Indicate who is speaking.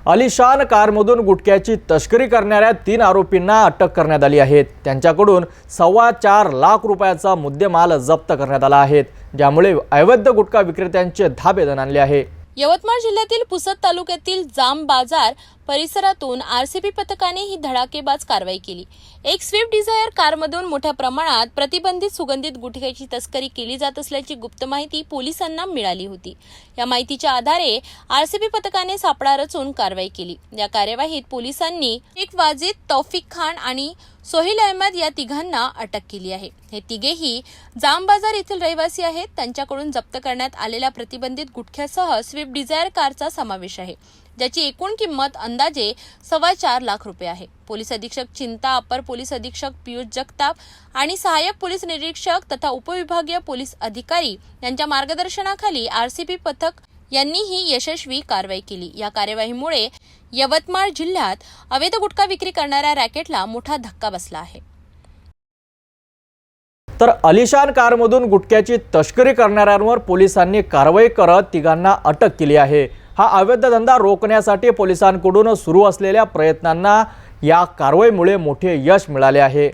Speaker 1: आलिशान कारमधून गुटख्याची तस्करी करणाऱ्या 3 आरोपींना अटक करण्यात आली आहे। त्यांच्याकडून 4.25 लाख रुपयाचा मुद्देमाल जप्त करण्यात आला आहे, ज्यामुळे अवैध गुटखा विक्रेत्यांचे धाबे दणाणले आहे।
Speaker 2: यवतमाळ जिल्ह्यातील पुसद तालुक्यातील जाम बाजार परिसरातून आरसीबी पथकाने ही धडाकेबाज कारवाई केली। एक स्विफ्ट डिझायर कारमधून मोठ्या प्रमाणात प्रतिबंधित सुगंधित गुटख्याची तस्करी केली जात असल्याची गुप्त माहिती पोलिसांना मिळाली होती। या माहितीच्या आधारे आरसीबी पथकाने सापळा रचून कारवाई केली। या कार्यवाहीत पोलिसांनी शेख वाजिद, तौफिक खान आणि सोहिल अहमद या तिघांना अटक केली आहे। हे तिघेही जाम बाजार येथील रहिवासी आहेत। त्यांच्याकडून जप्त करण्यात आलेल्या प्रतिबंधित गुटख्यासह स्विफ्ट डिझायर कारचा समावेश आहे, ज्याची एकूण किंमत अंदाजे 4.25 लाख रुपये आहे। पोलीस अधीक्षक चिंता, अपर पोलीस अधीक्षक पियुष जगताप आणि सहाय्यक पोलीस निरीक्षक तथा उपविभागीय पोलीस अधिकारी यांच्या मार्गदर्शनाखाली आरसीबी पथक यांनी ही यशस्वी कारवाई केली। या कार्यवाहीमुळे यवतमाळ जिल्ह्यात अवैध गुटखा विक्री करणाऱ्या रॅकेटला मोठा धक्का बसला आहे।
Speaker 1: तर आलिशान कारमधून गुटख्याची तस्करी करणाऱ्यांवर पोलिसांनी कारवाई करत तिघांना अटक केली आहे। हा अवैध धंदा रोखण्यासाठी पोलिसांकडून सुरू असलेल्या प्रयत्नांना या कारवाईमुळे मोठे यश मिळाले आहे।